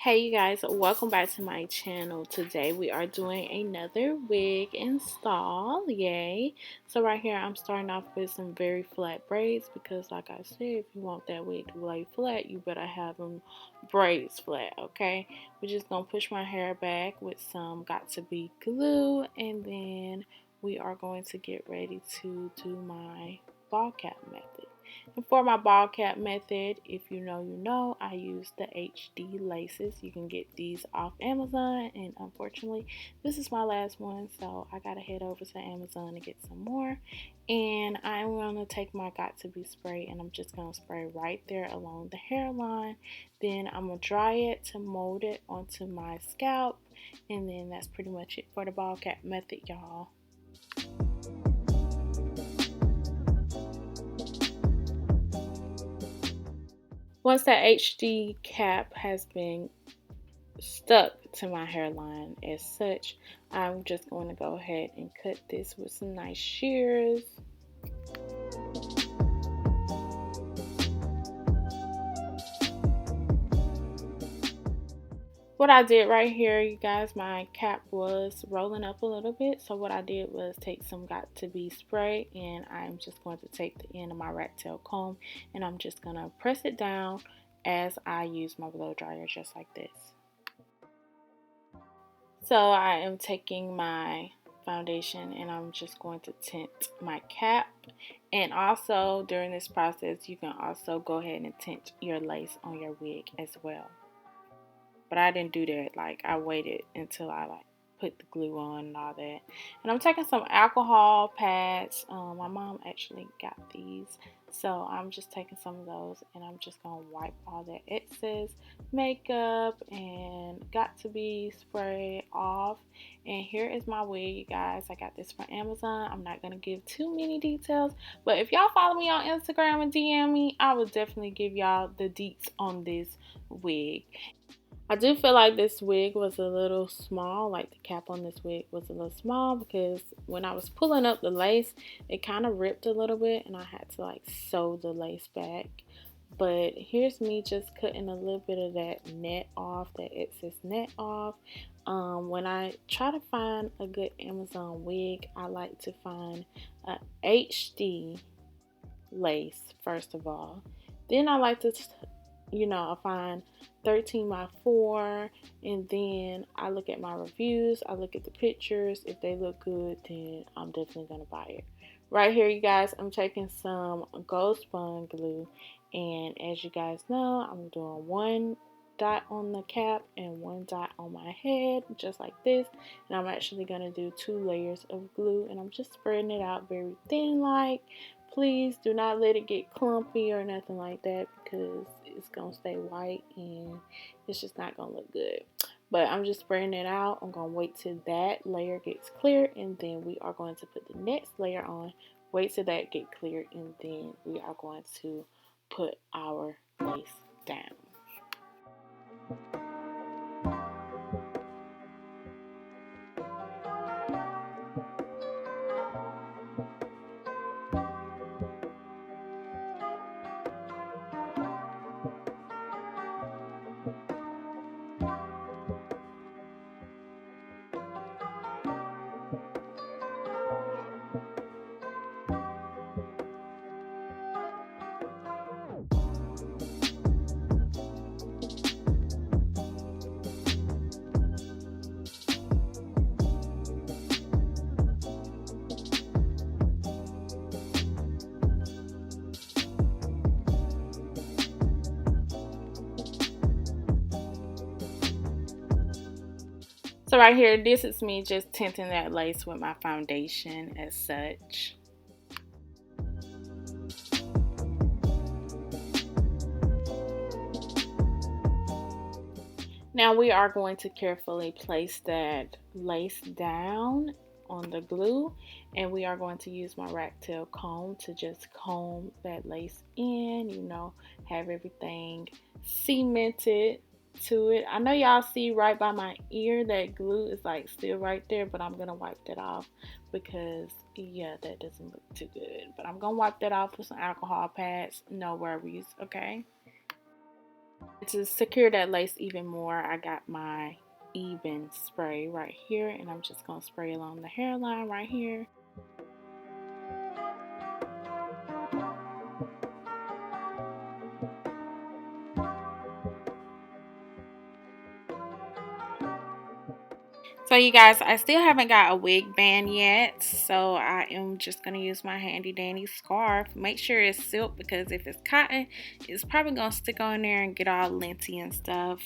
Hey you guys, welcome back to my channel. Today we are doing another wig install. Yay. So right here I'm starting off with some very flat braids because like I said, if you want that wig to lay flat, you better have them braids flat, okay? We're just going to push my hair back with some got to be glue, and then we are going to get ready to do my ball cap method. And for my ball cap method, if you know, I use the HD laces. You can get these off Amazon, and unfortunately, this is my last one, so I gotta head over to Amazon to get some more. And I'm gonna take my got to be spray, and I'm just gonna spray right there along the hairline. Then I'm gonna dry it to mold it onto my scalp, and then that's pretty much it for the ball cap method, y'all. Once that HD cap has been stuck to my hairline as such, I'm just going to go ahead and cut this with some nice shears. What I did right here, you guys, my cap was rolling up a little bit, so what I did was take some got to be spray, and I'm just going to take the end of my rat tail comb and I'm just going to press it down as I use my blow dryer, just like this. So I am taking my foundation and I'm just going to tint my cap, and also during this process you can also go ahead and tint your lace on your wig as well. But I didn't do that. Like, I waited until I put the glue on and all that. And I'm taking some alcohol pads. My mom actually got these, so I'm just taking some of those and I'm just gonna wipe all that excess makeup and got to be spray off. And here is my wig, you guys. I got this from Amazon. I'm not gonna give too many details, but if y'all follow me on Instagram and DM me, I will definitely give y'all the deets on this wig. I do feel like this wig was a little small, like the cap on this wig was a little small, because when I was pulling up the lace, it kind of ripped a little bit and I had to like sew the lace back. But here's me just cutting a little bit of that net off, that excess net off. When I try to find a good Amazon wig, I like to find a HD lace first of all. Then I like to I find 13 by 4, and then I look at my reviews, I look at the pictures. If they look good, then I'm definitely gonna buy it. Right here, you guys, I'm taking some gold spun glue, and as you guys know, I'm doing one dot on the cap and one dot on my head, just like this. And I'm actually gonna do 2 layers of glue, and I'm just spreading it out very thin like. Please do not let it get clumpy or nothing like that, because it's gonna stay white and it's just not gonna look good. But I'm just spreading it out. I'm gonna wait till that layer gets clear, and then we are going to put the next layer on. Wait till that get clear, and then we are going to put our lace down. So right here, this is me just tinting that lace with my foundation as such. Now we are going to carefully place that lace down on the glue, and we are going to use my rat tail comb to just comb that lace in, have everything cemented to it. I know y'all see right by my ear that glue is like still right there, but I'm gonna wipe that off because yeah, that doesn't look too good. But I'm gonna wipe that off with some alcohol pads, no worries, okay? To secure that lace even more, I got my even spray right here, and I'm just going to spray along the hairline right here. So you guys, I still haven't got a wig band yet, so I am just going to use my handy dandy scarf. Make sure it's silk, because if it's cotton, it's probably going to stick on there and get all linty and stuff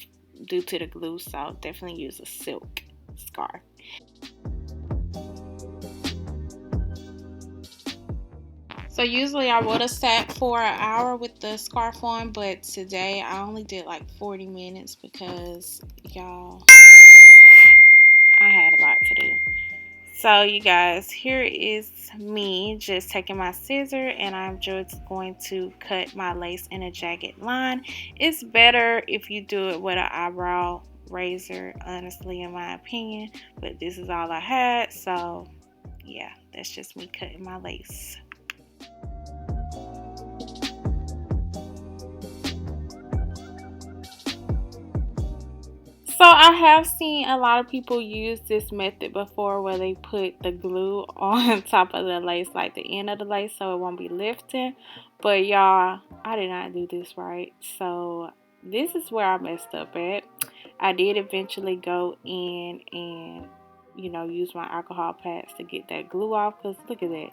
due to the glue, so definitely use a silk scarf. So usually I would have sat for an hour with the scarf on, but today I only did like 40 minutes because, y'all, I had a lot to do. So you guys, here is me just taking my scissor, and I'm just going to cut my lace in a jagged line. It's better if you do it with an eyebrow razor, honestly, in my opinion, but this is all I had, so yeah, that's just me cutting my lace. So I have seen a lot of people use this method before, where they put the glue on top of the lace, like the end of the lace, so it won't be lifting. But y'all, I did not do this right. So this is where I messed up at. I did eventually go in and, use my alcohol pads to get that glue off, because look at that.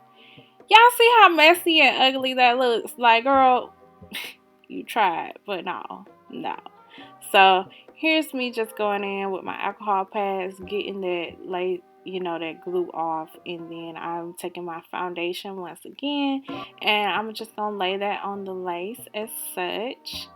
Y'all see how messy and ugly that looks? Like, girl, you tried, but no. So here's me just going in with my alcohol pads, getting that that glue off, and then I'm taking my foundation once again, and I'm just gonna lay that on the lace as such.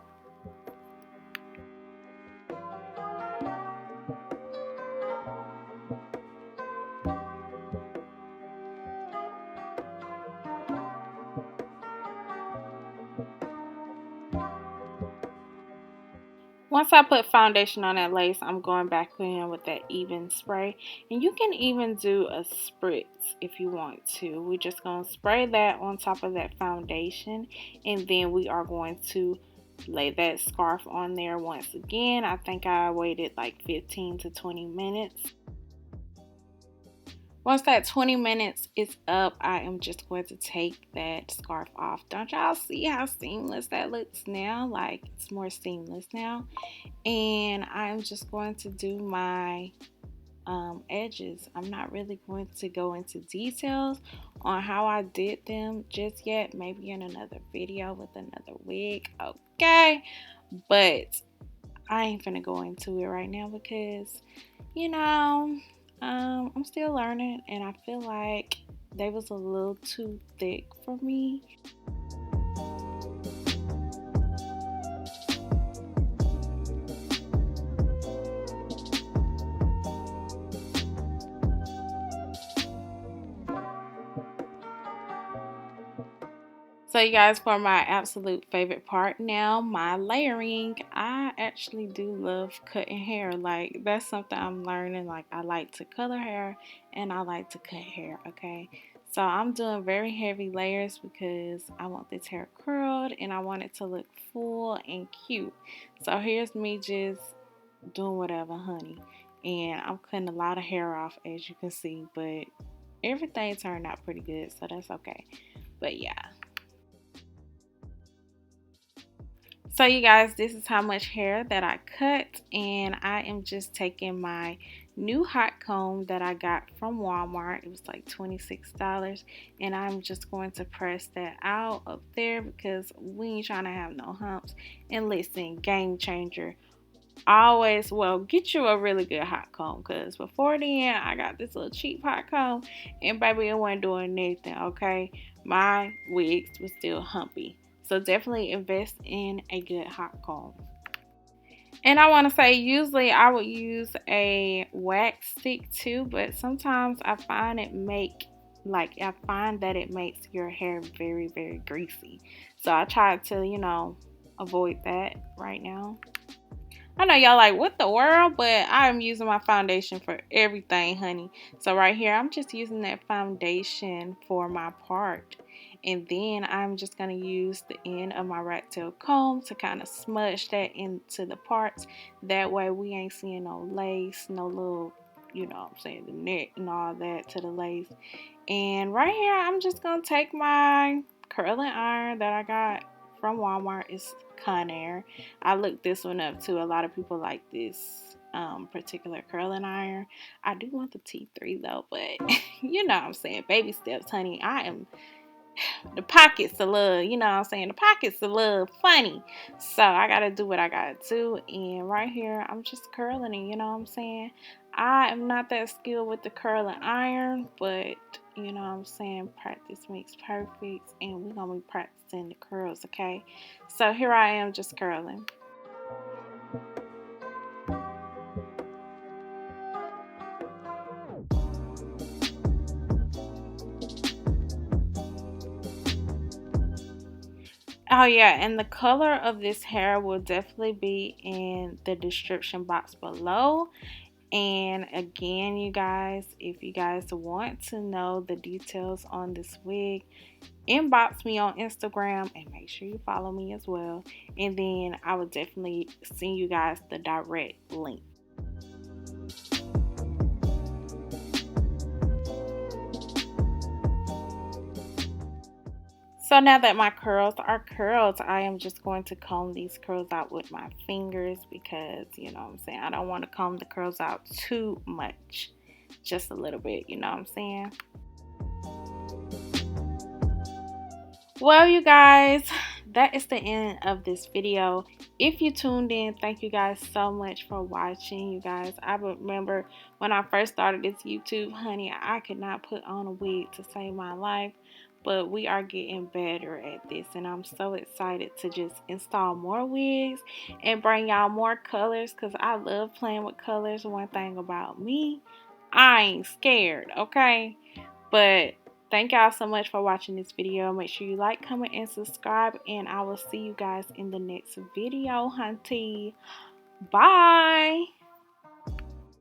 Once I put foundation on that lace, I'm going back in with that even spray. And you can even do a spritz if you want to. We're just going to spray that on top of that foundation. And then we are going to lay that scarf on there once again. I think I waited like 15 to 20 minutes. Once that 20 minutes is up, I am just going to take that scarf off. Don't y'all see how seamless that looks now? Like, it's more seamless now. And I'm just going to do my edges. I'm not really going to go into details on how I did them just yet. Maybe in another video with another wig, okay? But I ain't finna go into it right now because, I'm still learning, and I feel like they was a little too thick for me. So you guys, for my absolute favorite part now, my layering, I actually do love cutting hair. Like, that's something I'm learning. Like, I like to color hair and I like to cut hair, okay? So I'm doing very heavy layers because I want this hair curled and I want it to look full and cute. So here's me just doing whatever, honey. And I'm cutting a lot of hair off, as you can see, but everything turned out pretty good, so that's okay. But yeah. So you guys, this is how much hair that I cut, and I am just taking my new hot comb that I got from Walmart. It was like $26, and I'm just going to press that out up there because we ain't trying to have no humps. And listen, game changer. Always, well, get you a really good hot comb, because before then I got this little cheap hot comb and baby, it wasn't doing anything, okay? My wigs was still humpy. So definitely invest in a good hot comb. And I want to say, usually I would use a wax stick too, but sometimes I find that it makes your hair very, very greasy. So I try to, avoid that right now. I know y'all like, what the world? But I'm using my foundation for everything, honey. So right here, I'm just using that foundation for my part. And then I'm just going to use the end of my rat tail comb to kind of smudge that into the parts. That way we ain't seeing no lace, no little, you know what I'm saying, the net and all that to the lace. And right here, I'm just going to take my curling iron that I got from Walmart. It's Conair. I looked this one up too. A lot of people like this particular curling iron. I do want the T3 though, but you know what I'm saying, baby steps, honey. The pockets a little, you know what I'm saying, the pockets a little funny. So I gotta do what I gotta do. And right here, I'm just curling it, you know what I'm saying. I am not that skilled with the curling iron, but you know what I'm saying, practice makes perfect, and we're gonna be practicing the curls, okay? So here I am just curling. Oh yeah, and the color of this hair will definitely be in the description box below. And again, you guys, if you guys want to know the details on this wig, inbox me on Instagram and make sure you follow me as well. And then I will definitely send you guys the direct link. So now that my curls are curled, I am just going to comb these curls out with my fingers because, you know what I'm saying, I don't want to comb the curls out too much. Just a little bit, you know what I'm saying? Well, you guys, that is the end of this video. If you tuned in, thank you guys so much for watching. You guys, I remember when I first started this YouTube, honey, I could not put on a wig to save my life, but we are getting better at this, and I'm so excited to just install more wigs and bring y'all more colors because I love playing with colors. One thing about me, I ain't scared, okay? But thank y'all so much for watching this video. Make sure you like, comment, and subscribe. And I will see you guys in the next video, hunty. Bye.